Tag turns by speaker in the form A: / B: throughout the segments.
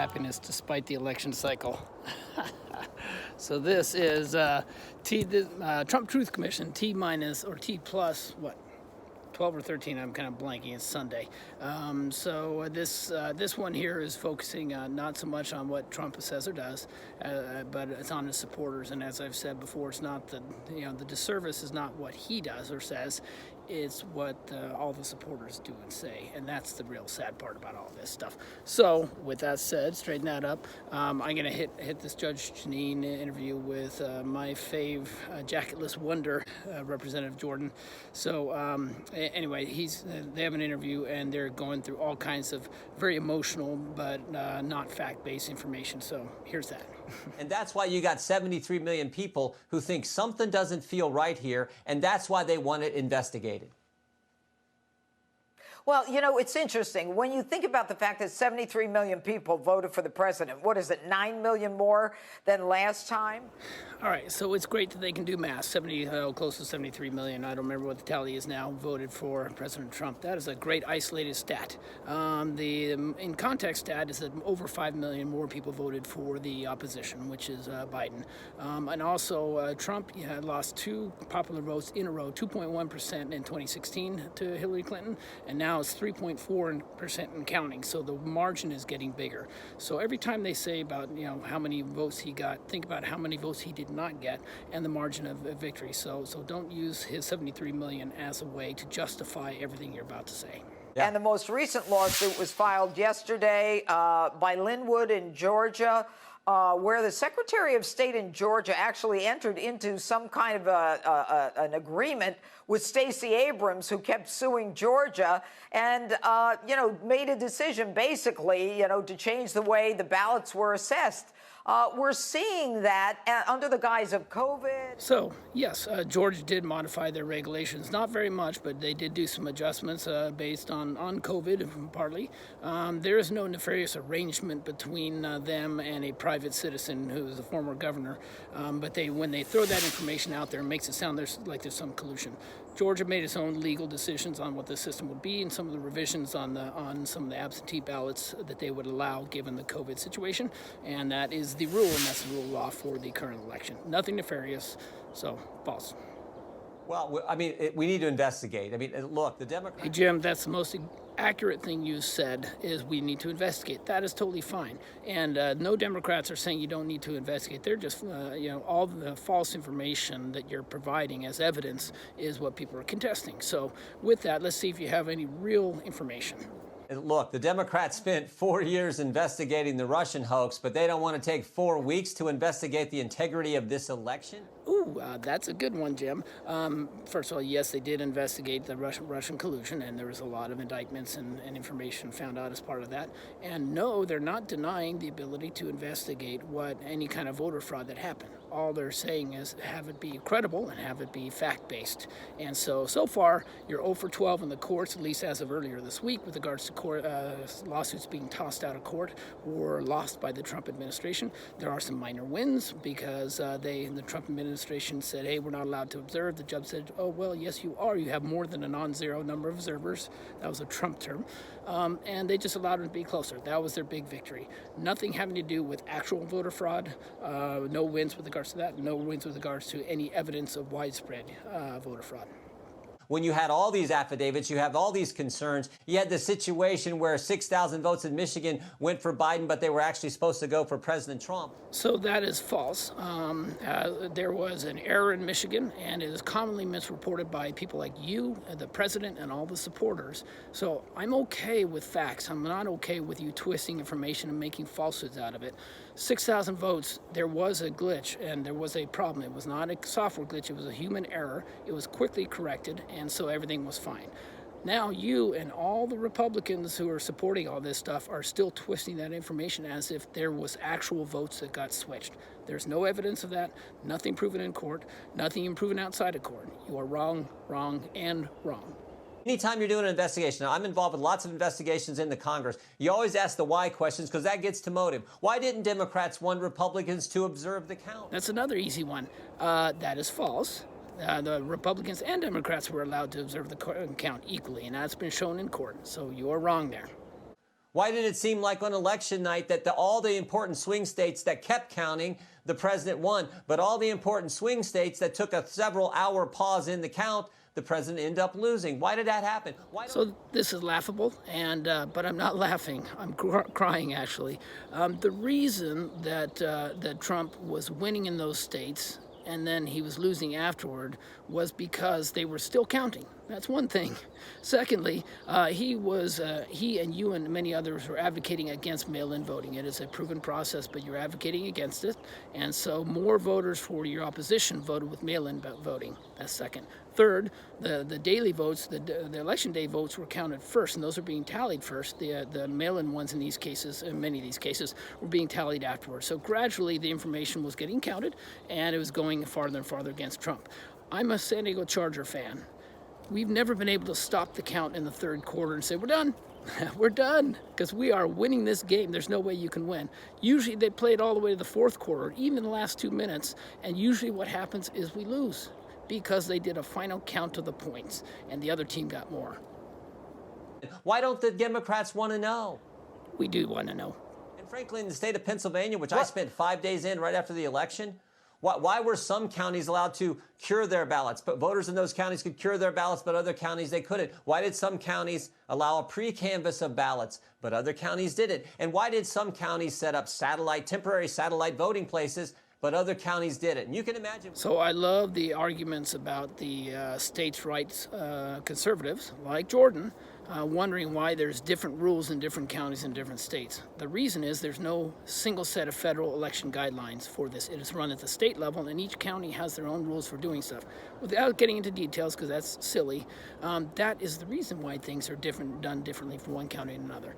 A: happiness despite the election cycle. So this is Trump Truth Commission, T minus or T plus, what? 12 or 13, I'm kind of blanking, it's Sunday. This one here is focusing not so much on what Trump says or does, but it's on his supporters. And as I've said before, it's not the disservice is not what he does or says, it's what all the supporters do and say. And that's the real sad part about all this stuff. So with that said, straighten that up. I'm going to hit this Judge Jeanine interview with my fave jacketless wonder, Representative Jordan. So anyway, they have an interview and they're going through all kinds of very emotional but not fact-based information. So here's that.
B: And that's why you got 73 million people who think something doesn't feel right here, and that's why they want it investigated.
C: Well, you know, it's interesting. When you think about the fact that 73 million people voted for the president, what is it, 9 million more than last time?
A: All right, so it's great that they can do math. Close to 73 million, I don't remember what the tally is now, voted for President Trump. That is a great isolated stat. The in context stat is that over 5 million more people voted for the opposition, which is Biden. And also Trump lost 2 popular votes in a row, 2.1% in 2016 to Hillary Clinton, and now it's 3.4% and counting. So the margin is getting bigger. So every time they say about how many votes he got, think about how many votes he did not get and the margin of victory. So don't use his 73 million as a way to justify everything you're about to say.
C: Yeah. And the most recent lawsuit was filed yesterday by Linwood in Georgia, where the Secretary of State in Georgia actually entered into some kind of an agreement with Stacey Abrams, who kept suing Georgia, and made a decision basically to change the way the ballots were assessed. We're seeing that under the guise of COVID.
A: So, yes, Georgia did modify their regulations. Not very much, but they did do some adjustments based on COVID, partly. There is no nefarious arrangement between them and a private citizen who is a former governor. But when they throw that information out there, it makes it sound like there's some collusion. Georgia made its own legal decisions on what the system would be and some of the revisions on some of the absentee ballots that they would allow given the COVID situation. And that is the rule, and that's the rule of law for the current election. Nothing nefarious, so false.
B: Well, I mean, we need to investigate. I mean, look, the Democrats...
A: Hey, Jim, that's the most accurate thing you said, is we need to investigate. That is totally fine. And no Democrats are saying you don't need to investigate. They're just, all the false information that you're providing as evidence is what people are contesting. So with that, let's see if you have any real information.
B: Look, the Democrats spent 4 years investigating the Russian hoax, but they don't want to take 4 weeks to investigate the integrity of this election?
A: Ooh, that's a good one, Jim. First of all, yes, they did investigate the Russian collusion, and there was a lot of indictments and information found out as part of that. And no, they're not denying the ability to investigate any kind of voter fraud that happened. All they're saying is have it be credible and have it be fact-based. And so far, you're 0 for 12 in the courts, at least as of earlier this week, with regards to lawsuits being tossed out of court or lost by the Trump administration. There are some minor wins because the Trump administration said, hey, we're not allowed to observe. The judge said, oh, well, yes, you are. You have more than a non-zero number of observers. That was a Trump term. And they just allowed it to be closer. That was their big victory. Nothing having to do with actual voter fraud. No wins with regards to that. No wins with regards to any evidence of widespread voter fraud.
B: When you had all these affidavits, you have all these concerns. You had the situation where 6,000 votes in Michigan went for Biden, but they were actually supposed to go for President Trump.
A: So that is false. There was an error in Michigan, and it is commonly misreported by people like you, the president, and all the supporters. So I'm okay with facts. I'm not okay with you twisting information and making falsehoods out of it. 6,000 votes, there was a glitch, and there was a problem. It was not a software glitch. It was a human error. It was quickly corrected, and so everything was fine. Now you and all the Republicans who are supporting all this stuff are still twisting that information as if there was actual votes that got switched. There's no evidence of that, nothing proven in court, nothing proven outside of court. You are wrong, wrong, and wrong.
B: Anytime you're doing an investigation, now I'm involved with lots of investigations in the Congress, you always ask the why questions because that gets to motive. Why didn't Democrats want Republicans to observe the count?
A: That's another easy one. That is false. The Republicans and Democrats were allowed to observe the count equally, and that's been shown in court. So you are wrong there.
B: Why did it seem like on election night that all the important swing states that kept counting, the president won, but all the important swing states that took a several-hour pause in the count, the president ended up losing? Why did that happen?
A: So this is laughable, and but I'm not laughing. I'm crying, actually. The reason that Trump was winning in those states and then he was losing afterward was because they were still counting. That's one thing. Secondly, he and you and many others were advocating against mail-in voting. It is a proven process, but you're advocating against it. And so more voters for your opposition voted with mail-in voting. That's second. Third, the daily votes, the election day votes were counted first, and those are being tallied first. The mail-in ones in these cases, in many of these cases, were being tallied afterwards. So gradually the information was getting counted, and it was going farther and farther against Trump. I'm a San Diego Charger fan. We've never been able to stop the count in the third quarter and say, we're done. We're done, because we are winning this game. There's no way you can win. Usually they play it all the way to the fourth quarter, even the last 2 minutes, and usually what happens is we lose because they did a final count of the points, and the other team got more.
B: Why don't the Democrats want to know?
A: We do want to know.
B: And frankly, in the state of Pennsylvania, which I spent 5 days in right after the election, why were some counties allowed to cure their ballots, but voters in those counties could cure their ballots, but other counties they couldn't? Why did some counties allow a pre-canvass of ballots, but other counties didn't? And why did some counties set up temporary satellite voting places, but other counties didn't? And you can imagine.
A: So I love the arguments about the states' rights conservatives, like Jordan, wondering why there's different rules in different counties in different states. The reason is there's no single set of federal election guidelines for this. It is run at the state level, and each county has their own rules for doing stuff. Without getting into details, because that's silly, that is the reason why things are done differently from one county to another.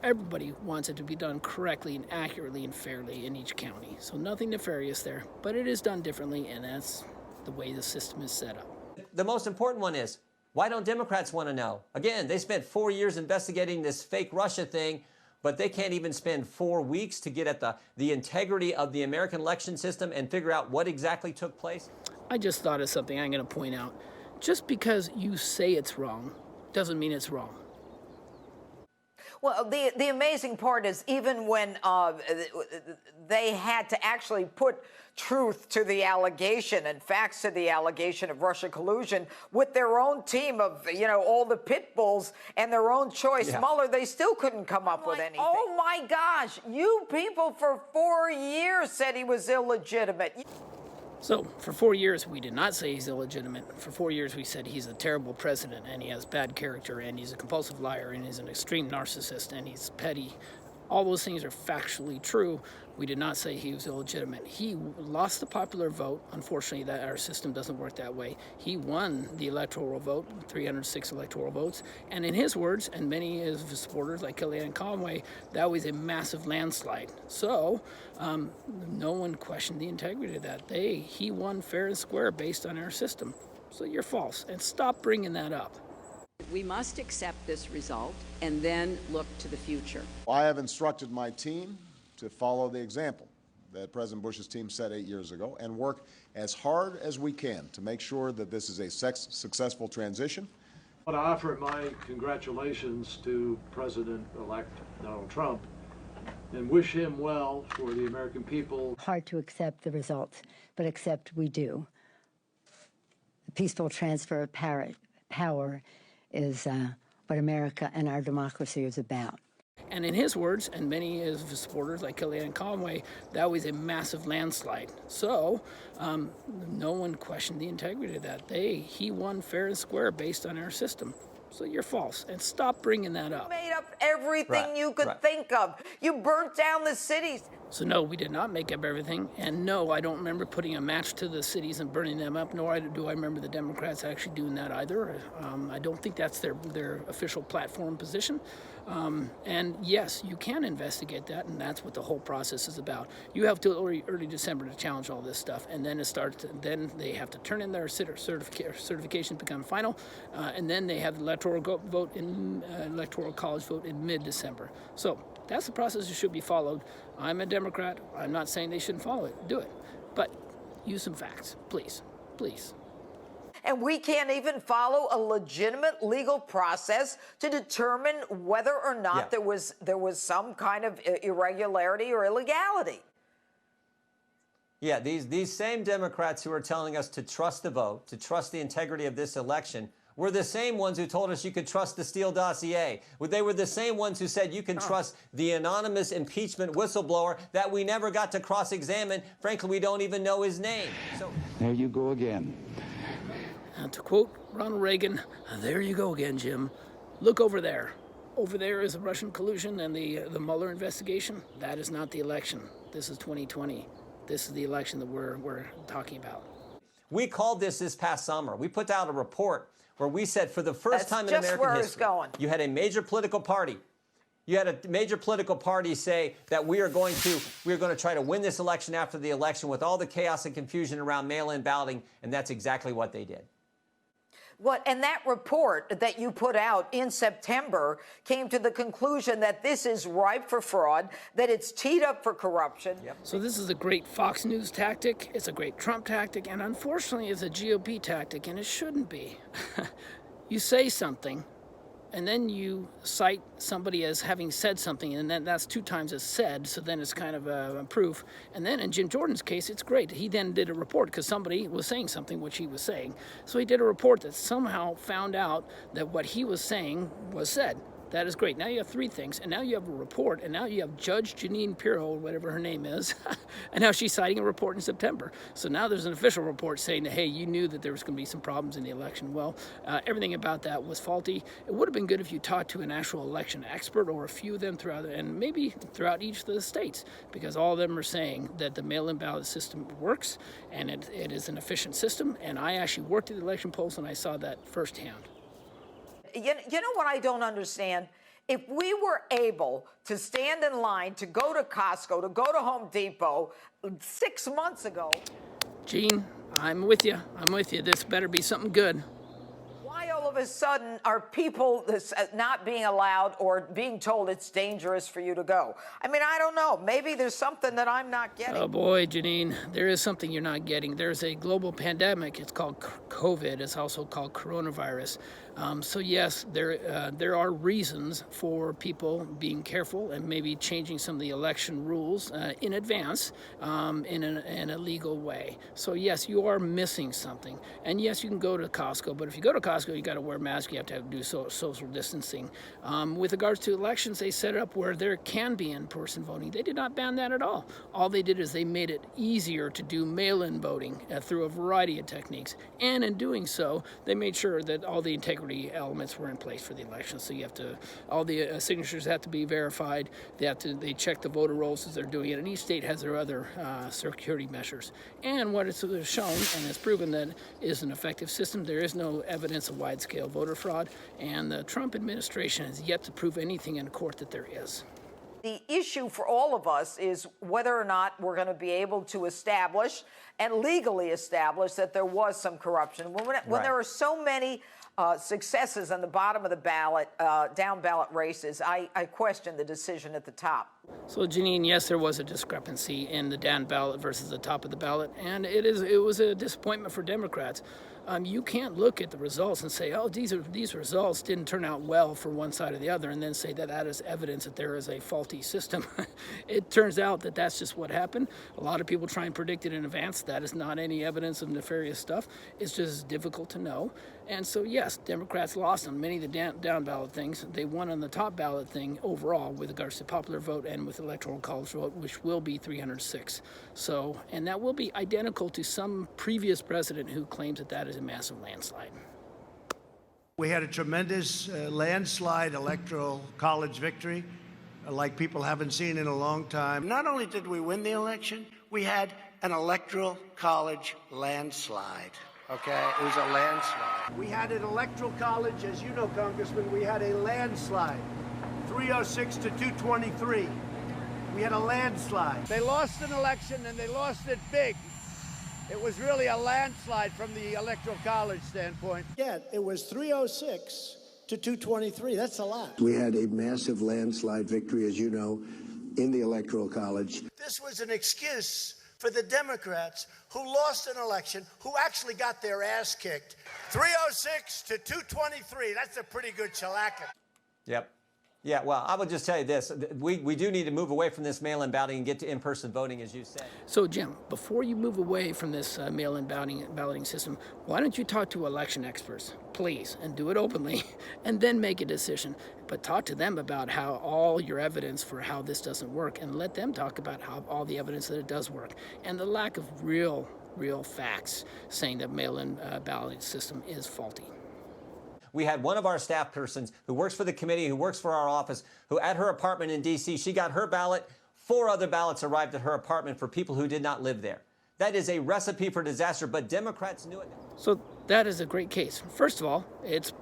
A: Everybody wants it to be done correctly and accurately and fairly in each county. So nothing nefarious there, but it is done differently, and that's the way the system is set up.
B: The most important one is, why don't Democrats want to know? Again, they spent 4 years investigating this fake Russia thing, but they can't even spend 4 weeks to get at the integrity of the American election system and figure out what exactly took place.
A: I just thought of something I'm going to point out. Just because you say it's wrong doesn't mean it's wrong.
C: Well, the amazing part is even when they had to actually put truth to the allegation and facts to the allegation of Russia collusion with their own team of, all the pit bulls and their own choice Mueller, they still couldn't come up with anything. Oh, my gosh. You people for 4 years said he was illegitimate.
A: So, for 4 years, we did not say he's illegitimate. For 4 years, we said he's a terrible president, and he has bad character, and he's a compulsive liar, and he's an extreme narcissist, and he's petty. All those things are factually true. We did not say he was illegitimate. He lost the popular vote. Unfortunately, that our system doesn't work that way. He won the electoral vote, 306 electoral votes. And in his words, and many of his supporters, like Kellyanne Conway, that was a massive landslide. So no one questioned the integrity of that. He won fair and square based on our system. So you're false. And stop bringing that up.
D: We must accept this result and then look to the future.
E: I have instructed my team to follow the example that President Bush's team set 8 years ago and work as hard as we can to make sure that this is a successful transition.
F: I want to offer my congratulations to President-elect Donald Trump and wish him well for the American people.
G: Hard to accept the results, but accept we do. The peaceful transfer of power is what America and our democracy is about.
A: And in his words, and many of his supporters, like Kellyanne Conway, that was a massive landslide. So no one questioned the integrity of that. He won fair and square based on our system. So you're false. And stop bringing that up.
C: You made up everything you could think of. You burnt down the cities.
A: So no, we did not make up everything. And no, I don't remember putting a match to the cities and burning them up, nor do I remember the Democrats actually doing that either. I don't think that's their official platform position. And yes, you can investigate that, and that's what the whole process is about. You have till early December to challenge all this stuff, and then then they have to turn in their certification to become final, and then they have the electoral college vote in mid-December. So that's the process that should be followed. I'm a Democrat. I'm not saying they shouldn't follow it. Do it. But use some facts, please. Please.
C: And we can't even follow a legitimate legal process to determine whether or not there was some kind of irregularity or illegality.
B: Yeah, these same Democrats who are telling us to trust the vote, to trust the integrity of this election, were the same ones who told us you could trust the Steele dossier. They were the same ones who said you can trust the anonymous impeachment whistleblower that we never got to cross-examine. Frankly, we don't even know his name. So
H: there you go again.
A: To quote Ronald Reagan, there you go again, Jim. Look over there. Over there is the Russian collusion and the Mueller investigation. That is not the election. This is 2020. This is the election that we're talking about.
B: We called this past summer. We put out a report where we said for the first time in American history, you had a major political party. You had a major political party say that we are going to try to win this election after the election with all the chaos and confusion around mail-in balloting, and that's exactly what they did.
C: And that report that you put out in September came to the conclusion that this is ripe for fraud, that it's teed up for corruption.
A: So this is a great Fox News tactic. It's a great Trump tactic. And unfortunately, it's a GOP tactic, and it shouldn't be. You say something, and then you cite somebody as having said something, and then that's 2 times as said, so then it's kind of a proof. And then in Jim Jordan's case, it's great. He then did a report because somebody was saying something which he was saying. So he did a report that somehow found out that what he was saying was said. That is great. Now you have 3 things, and now you have a report, and now you have Judge Jeanine Pirro, or whatever her name is, and now she's citing a report in September. So now there's an official report saying that, hey, you knew that there was going to be some problems in the election. Well, everything about that was faulty. It would have been good if you talked to an actual election expert or a few of them and maybe throughout each of the states, because all of them are saying that the mail-in ballot system works, and it is an efficient system, and I actually worked at the election polls, and I saw that firsthand.
C: You know what I don't understand? If we were able to stand in line to go to Costco, to go to Home Depot 6 months ago.
A: Gene, I'm with you. I'm with you. This better be something good.
C: Why all of a sudden are people not being allowed or being told it's dangerous for you to go? I mean, I don't know. Maybe there's something that I'm not getting.
A: Oh, boy, Jeanine, there is something you're not getting. There's a global pandemic. It's called COVID. It's also called coronavirus. So, yes, there are reasons for people being careful and maybe changing some of the election rules in advance in a legal way. So, yes, you are missing something. And, yes, you can go to Costco. But if you go to Costco, you got to wear a mask. You have to do social distancing. With regards to elections, they set it up where there can be in-person voting. They did not ban that at all. All they did is they made it easier to do mail-in voting through a variety of techniques. And in doing so, they made sure that all the integrity elements were in place for the election. So you have to, all the signatures have to be verified. They check the voter rolls as they're doing it. And each state has their other security measures. And what it's shown and has proven that is an effective system. There is no evidence of wide-scale voter fraud. And the Trump administration has yet to prove anything in court that there is.
C: The issue for all of us is whether or not we're going to be able to establish and legally establish that there was some corruption. When there are so many successes on the bottom of the ballot, down ballot races, I question the decision at the top.
A: So, Jeanine, yes, there was a discrepancy in the down ballot versus the top of the ballot, and it was a disappointment for Democrats. You can't look at the results and say, oh, these results didn't turn out well for one side or the other, and then say that is evidence that there is a faulty system. It turns out that that's just what happened. A lot of people try and predict it in advance. That is not any evidence of nefarious stuff. It's just difficult to know. And so, yes, Democrats lost on many of the down ballot things. They won on the top ballot thing overall with regards to popular vote and with electoral college vote, which will be 306. So, and that will be identical to some previous president who claims that is a massive landslide.
I: We had a tremendous landslide electoral college victory, like people haven't seen in a long time. Not only did we win the election, we had an electoral college landslide. Okay, it was a landslide. We had an electoral college, as you know, Congressman, we had a landslide, 306 to 223. We had a landslide. They lost an election, and they lost it big. It was really a landslide from the Electoral College standpoint. Yeah, it was 306 to 223. That's a lot.
J: We had a massive landslide victory, as you know, in the Electoral College.
I: This was an excuse for the Democrats who lost an election, who actually got their ass kicked. 306 to 223. That's a pretty good shellacking.
B: Yep. Yeah, well, I would just tell you this. We do need to move away from this mail-in balloting and get to in-person voting, as you said.
A: So, Jim, before you move away from this mail-in balloting system, why don't you talk to election experts, please, and do it openly, and then make a decision. But talk to them about how all your evidence for how this doesn't work, and let them talk about how all the evidence that it does work, and the lack of real facts saying that mail-in balloting system is faulty.
B: We had one of our staff persons who works for the committee, who works for our office, who at her apartment in D.C., she got her ballot. 4 other ballots arrived at her apartment for people who did not live there. That is a recipe for disaster, but Democrats knew it.
A: So that is a great case. First of all, it's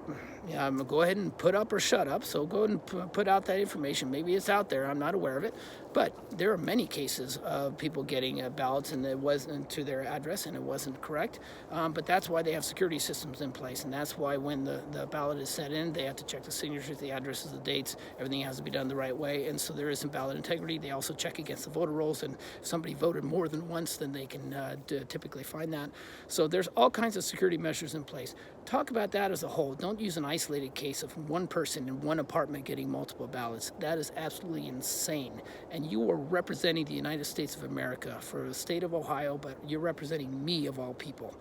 A: go ahead and put up or shut up. So go ahead and put out that information. Maybe it's out there. I'm not aware of it. But there are many cases of people getting ballots and it wasn't to their address and it wasn't correct. But that's why they have security systems in place. And that's why when the ballot is sent in, they have to check the signatures, the addresses, the dates. Everything has to be done the right way. And so there isn't ballot integrity. They also check against the voter rolls. And if somebody voted more than once, then they can typically find that. So there's all kinds of security measures in place. Talk about that as a whole. Don't use an isolated case of one person in one apartment getting multiple ballots. That is absolutely insane. And you are representing the United States of America for the state of Ohio, but you're representing me of all people.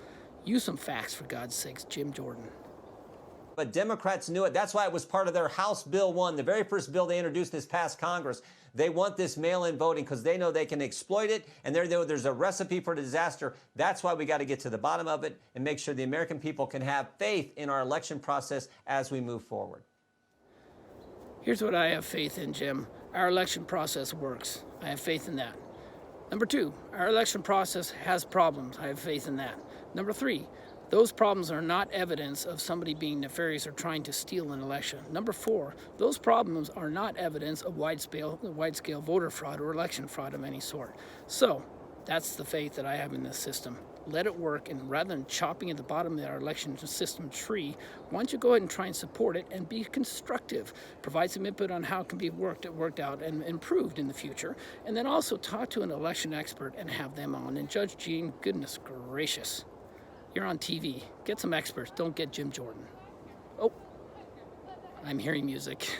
A: Use some facts, for God's sakes, Jim Jordan.
B: But Democrats knew it. That's why it was part of their House Bill 1, the very first bill they introduced this past Congress. They want this mail-in voting because they know they can exploit it, and they know there's a recipe for disaster. That's why we got to get to the bottom of it and make sure the American people can have faith in our election process as we move forward.
A: Here's what I have faith in, Jim. Our election process works. I have faith in that. Number 2, our election process has problems. I have faith in that. Number 3, those problems are not evidence of somebody being nefarious or trying to steal an election. Number 4, those problems are not evidence of wide-scale voter fraud or election fraud of any sort. So that's the faith that I have in this system. Let it work, and rather than chopping at the bottom of our election system tree, why don't you go ahead and try and support it and be constructive. Provide some input on how it can be worked out and improved in the future. And then also talk to an election expert and have them on. And Judge Jeanine, goodness gracious. You're on TV. Get some experts. Don't get Jim Jordan. Oh, I'm hearing music.